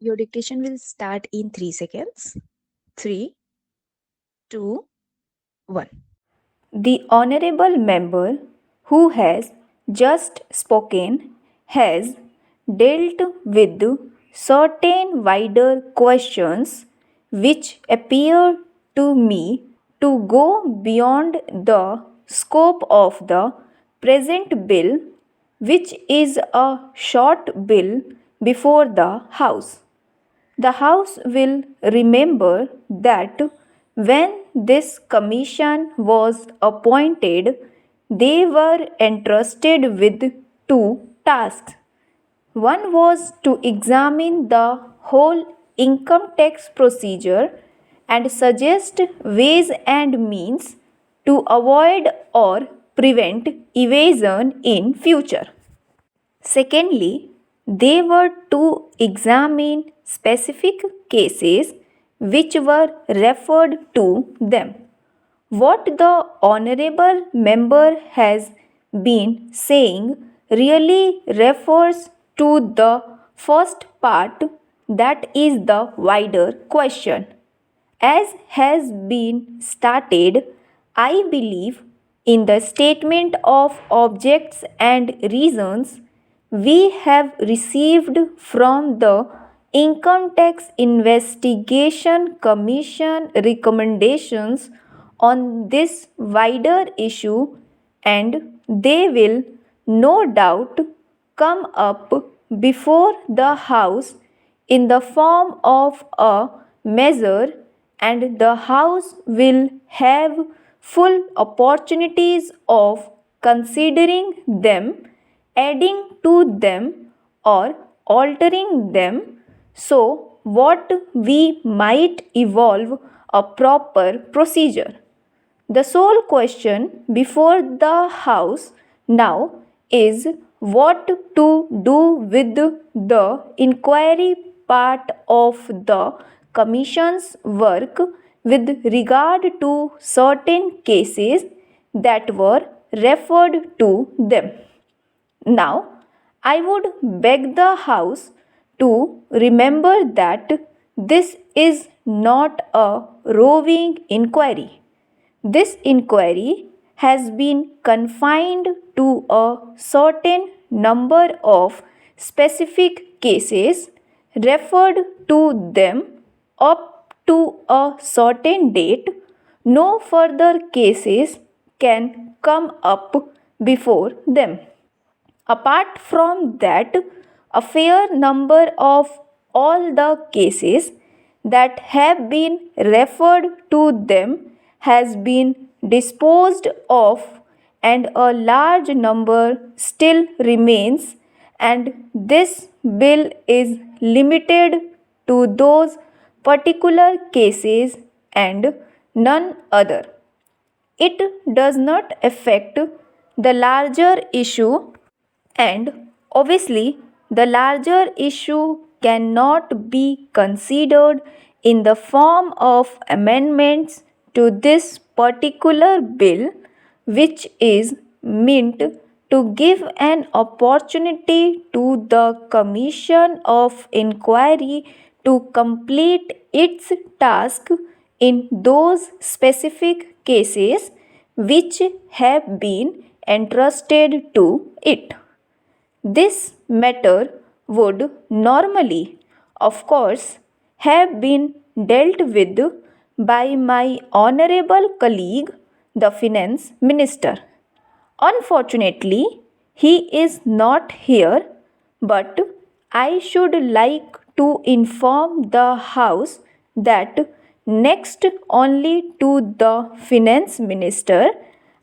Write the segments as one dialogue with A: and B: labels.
A: Your dictation will start in 3 seconds. 3, 2, 1.
B: The honorable member who has just spoken has dealt with certain wider questions which appear to me to go beyond the scope of the present bill, which is a short bill before the House. The House will remember that when this commission was appointed, they were entrusted with two tasks. One was to examine the whole income tax procedure and suggest ways and means to avoid or prevent evasion in future. Secondly, they were to examine specific cases which were referred to them. What the Honorable Member has been saying really refers to the first part, that is the wider question. As has been stated, I believe in the statement of objects and reasons we have received from the Income Tax Investigation Commission recommendations on this wider issue, and they will no doubt come up before the House in the form of a measure, and the House will have full opportunities of considering them, adding to them, or altering them, so what we might evolve a proper procedure. The sole question before the House now is what to do with the inquiry part of the Commission's work with regard to certain cases that were referred to them. Now, I would beg the House to remember that this is not a roving inquiry. This inquiry has been confined to a certain number of specific cases, referred to them up to a certain date. No further cases can come up before them. Apart from that, a fair number of all the cases that have been referred to them has been disposed of, and a large number still remains, and this bill is limited to those particular cases and none other. It does not affect the larger issue, and obviously, the larger issue cannot be considered in the form of amendments to this particular bill, which is meant to give an opportunity to the Commission of Inquiry to complete its task in those specific cases which have been entrusted to it. This matter would normally, of course, have been dealt with by my honorable colleague, the Finance Minister. Unfortunately, he is not here, but I should like to inform the House that next only to the Finance Minister,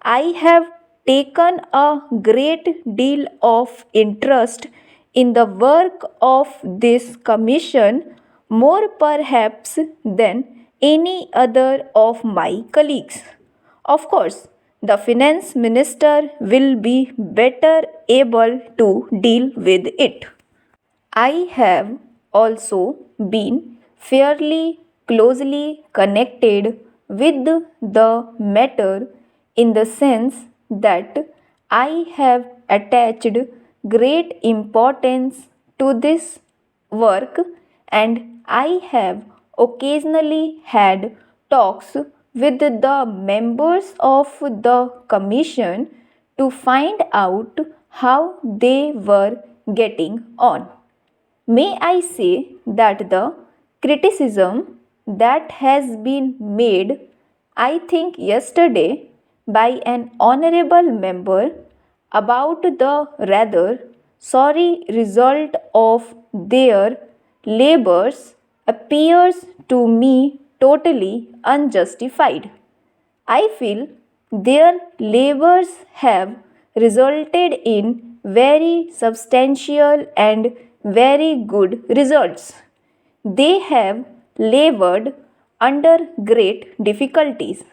B: I have taken a great deal of interest in the work of this commission, more perhaps than any other of my colleagues. Of course, the finance minister will be better able to deal with it. I have also been fairly closely connected with the matter in the sense that I have attached great importance to this work and I have occasionally had talks with the members of the commission to find out how they were getting on. May I say that the criticism that has been made, I think yesterday, by an honorable member about the rather sorry result of their labours appears to me totally unjustified. I feel their labors have resulted in very substantial and very good results. They have labored under great difficulties,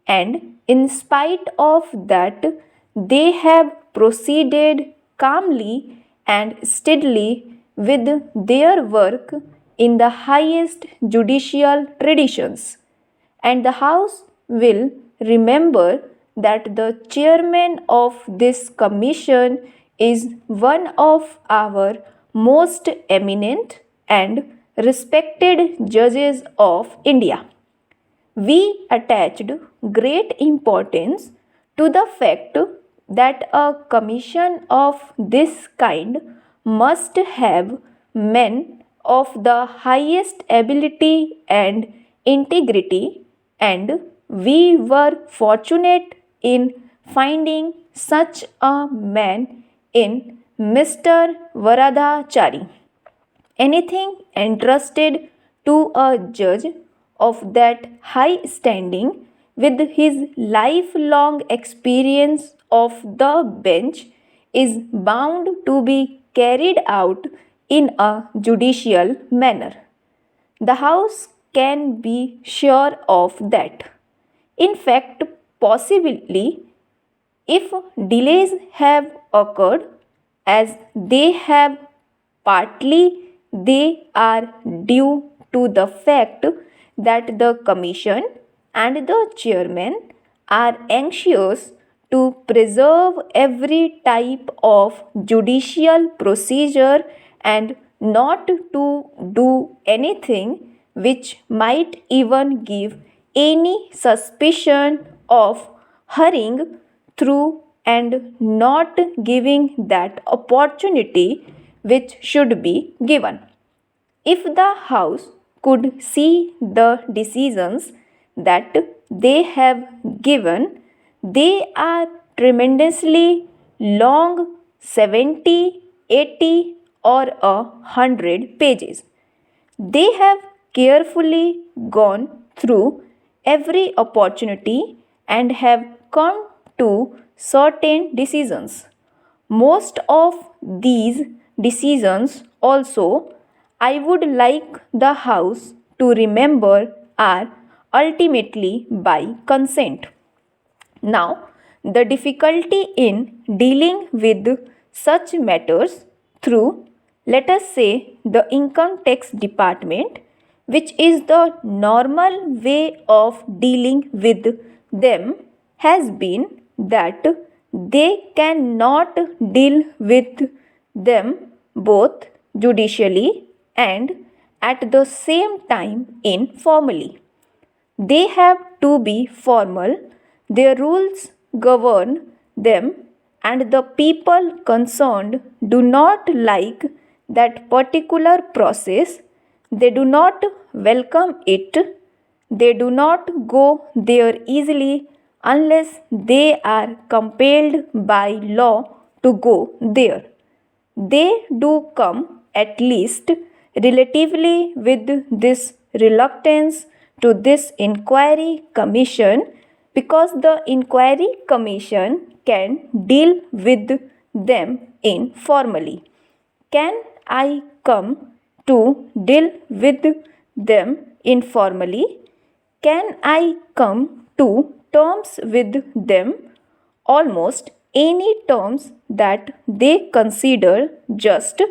B: and in spite of that, they have proceeded calmly and steadily with their work in the highest judicial traditions, and the House will remember that the chairman of this commission is one of our most eminent and respected judges of India. We attached great importance to the fact that a commission of this kind must have men of the highest ability and integrity, and we were fortunate in finding such a man in Mr. Varadachari. Anything entrusted to a judge of that high standing with his lifelong experience of the bench is bound to be carried out in a judicial manner. The House can be sure of that. In fact, possibly, if delays have occurred, as they have, partly they are due to the fact that the Commission and the Chairman are anxious to preserve every type of judicial procedure and not to do anything which might even give any suspicion of hurrying through and not giving that opportunity which should be given. If the House could see the decisions that they have given, they are tremendously long, 70, 80, or 100 pages. They have carefully gone through every opportunity and have come to certain decisions. Most of these decisions also, I would like the House to remember, are ultimately by consent. Now, the difficulty in dealing with such matters through, let us say, the income tax department, which is the normal way of dealing with them, has been that they cannot deal with them both judicially and at the same time informally. They have to be formal, their rules govern them, and the people concerned do not like that particular process. They do not welcome it. They do not go there easily unless they are compelled by law to go there. They do come, at least relatively, with this reluctance to this inquiry commission, because the inquiry commission can deal with them informally. Can I come to deal with them informally? Can I come to terms with them, almost any terms that they consider just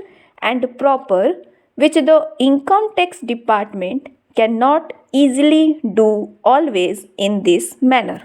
B: and proper, which the income tax department cannot easily do always in this manner?